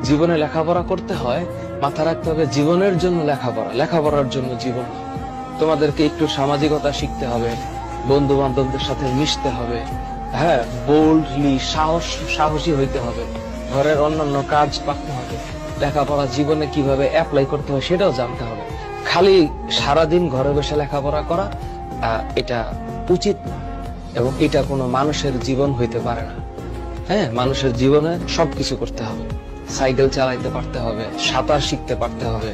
জীবনে লেখাপড়া করতে হয়, মাথা রাখতে হবে জীবনের জন্য লেখাপড়া, লেখাপড়ার জন্য জীবন। তোমাদেরকে একটু সামাজিকতা শিখতে হবে, বন্ধু বান্ধবদের সাথে মিশতে হবে, হ্যাঁ, বোল্ডলি সাহসী হইতে হবে, ঘরের অন্যান্য কাজ পারতে হবে, লেখাপড়া জীবনে কিভাবে অ্যাপ্লাই করতে হয় সেটাও জানতে হবে। খালি সারাদিন ঘরে বসে লেখাপড়া করা এটা উচিত না, এবং এটা কোনো মানুষের জীবন হইতে পারে না। হ্যাঁ, মানুষের জীবনে সবকিছু করতে হবে, সাইকেল চালাইতে পারতে হবে, সাঁতার শিখতে পারতে হবে,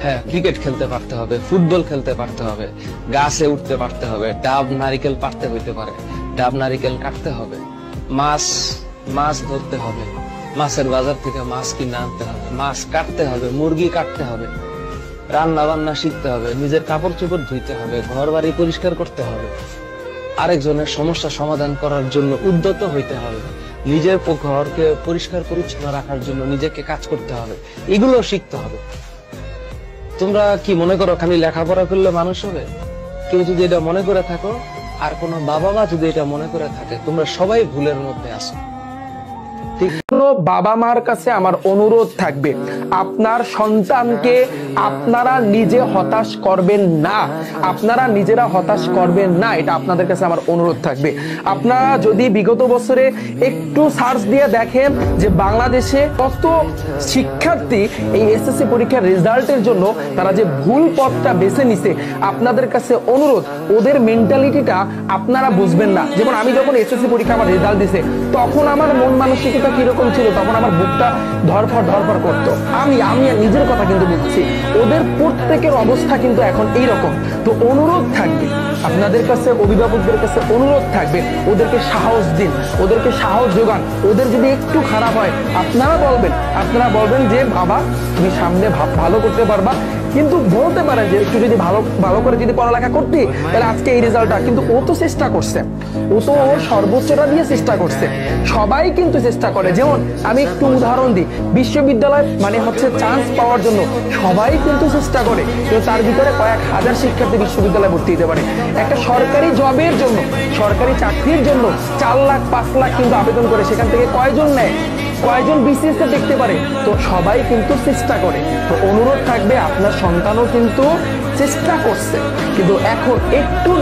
হ্যাঁ, ক্রিকেট খেলতে পারতে হবে, ফুটবল খেলতে পারতে হবে, গাছে উঠতে পারতে হবে, ডাব নারিকেল পারতে হইতে পারে, ডাব নারিকেল কাটতে হবে, মাছ ধরতে হবে, মাছের বাজার থেকে মাছ কিনে আনতে হবে, মাছ কাটতে হবে, মুরগি কাটতে হবে, রান্না বান্না শিখতে হবে, নিজের কাপড় চোপড় ধুইতে হবে, ঘর বাড়ি পরিষ্কার করতে হবে, আরেকজনের সমস্যা সমাধান করার জন্য উদ্যত হইতে হবে, নিজের ঘরকে পরিষ্কার পরিচ্ছন্ন রাখার জন্য নিজেকে কাজ করতে হবে, এগুলো শিখতে হবে। তোমরা কি মনে করো খালি লেখাপড়া করলে মানুষ হবে? কেউ যদি এটা মনে করে থাকো, আর কোনো বাবা মা যদি এটা মনে করে থাকে, তোমরা সবাই ভুলের মধ্যে আছো। বাবা মার কাছে আমার অনুরোধ থাকবে, আপনার সন্তানকে আপনারা নিজে হতাশ করবেন না, আপনারা নিজেরা হতাশ করবেন না, এটা আপনাদের কাছে আমার অনুরোধ থাকবে। আপনারা যদি বিগত বছরে একটু সার্চ দিয়ে দেখেন যে বাংলাদেশে কত শিক্ষার্থী এই এসএসসি পরীক্ষার রেজাল্টের জন্য তারা যে ভুল পথটা বেছে নিছে, আপনাদের কাছে অনুরোধ, ওদের মেন্টালিটিটা আপনারা বুঝবেন না। যেমন আমি যখন এসএসসি পরীক্ষা আমার রেজাল্ট দিছে, তখন আমার মন মানসিকতা কিরকম ছিল, তখন আমার বুকটা ধরফর করতো। আমি নিজের কথা কিন্তু বুঝছি, ওদের প্রত্যেকের অবস্থা কিন্তু এখন এইরকম। তো অনুরোধ থাকবে আপনাদের কাছে, অভিভাবকদের কাছে অনুরোধ থাকবে, ওদেরকে সাহস দিন, ওদেরকে সাহস যোগান। ওদের যদি একটু খারাপ হয় আপনারা বলবেন যে বাবা তুমি সামনে ভালো করতে পারবা, কিন্তু বলতে পারেন যে একটু যদি ভালো করে যদি পড়ালেখা করতে, তাহলে আজকে এই রেজাল্টটা। কিন্তু ও তো চেষ্টা করছে, ও তো ওর সর্বোচ্চটা দিয়ে চেষ্টা করছে, সবাই কিন্তু চেষ্টা করে। যেমন আমি একটু উদাহরণ দিই, বিশ্ববিদ্যালয় মানে হচ্ছে চান্স পাওয়ার জন্য সবাই কিন্তু চেষ্টা করে, কিন্তু তার ভিতরে কয়েক হাজার শিক্ষার্থী বিশ্ববিদ্যালয়ে ভর্তি হতে পারে। একটা সরকারি জবের জন্য, সরকারি চাকরির জন্য 4 লাখ 5 লাখ কিন্তু আবেদন করে, সেখান থেকে কয়জন নেয়, কয়জন বিসিএস এ দেখতে পারে? তো সবাই কিন্তু চেষ্টা করে। তো অনুরোধ থাকবে, আপনার সন্তানও কিন্তু চেষ্টা করছে, কিন্তু এখন একটুর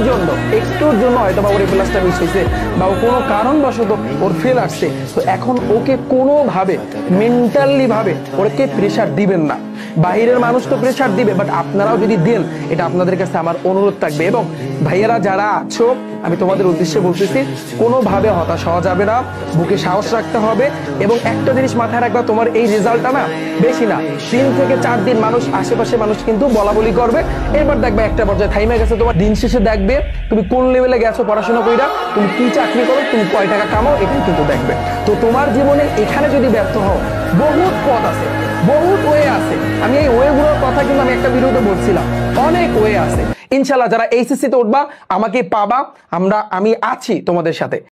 জন্য হয়তো বা ওর এই ক্লাসটা মিস হয়েছে, বা ও কোনো কারণবশত ওর ফেল আসছে, তো এখন ওকে কোনোভাবে মেন্টালি ভাবে ওকে প্রেশার দিবেন না। বাহিরের মানুষ তো প্রেশার দিবে, বাট আপনারাও যদি দেন, এটা আপনাদের কাছে আমার অনুরোধ থাকবে। এবং ভাইয়েরা যারা আছো, আমি তোমাদের উদ্দেশ্যে বলতেছি, কোনোভাবে হতাশ হওয়া যাবে না, বুকে সাহস রাখতে হবে। এবং একটা জিনিস মাথায় রাখবা, তোমার এই রেজাল্টটা না বেশি না, 3 থেকে 4 দিন মানুষ, আশেপাশে মানুষ কিন্তু বলা বলি করবে, এরপর দেখবে একটা পর্যায়ে থাইমে গেছে। তোমার দিন শেষে দেখবে তুমি কোন লেভেলে গেছো পড়াশোনা কইরা, তুমি কি চাকরি করো, তুমি কয় টাকা কামাও, এটাই কিন্তু দেখবে। তো তোমার জীবনে এখানে যদি ব্যর্থ হও, বহুত পথ আছে, বহুত ওয়ে আছে। আমি এই ওয়েগুলোর কথা কিন্তু আমি একটা ভিডিওতে বলছিলাম, অনেক ওয়ে আছে। ইনশাল্লাহ যারা এইচএসসি তে উঠবা আমাকে পাবা, আমি আছি তোমাদের সাথে।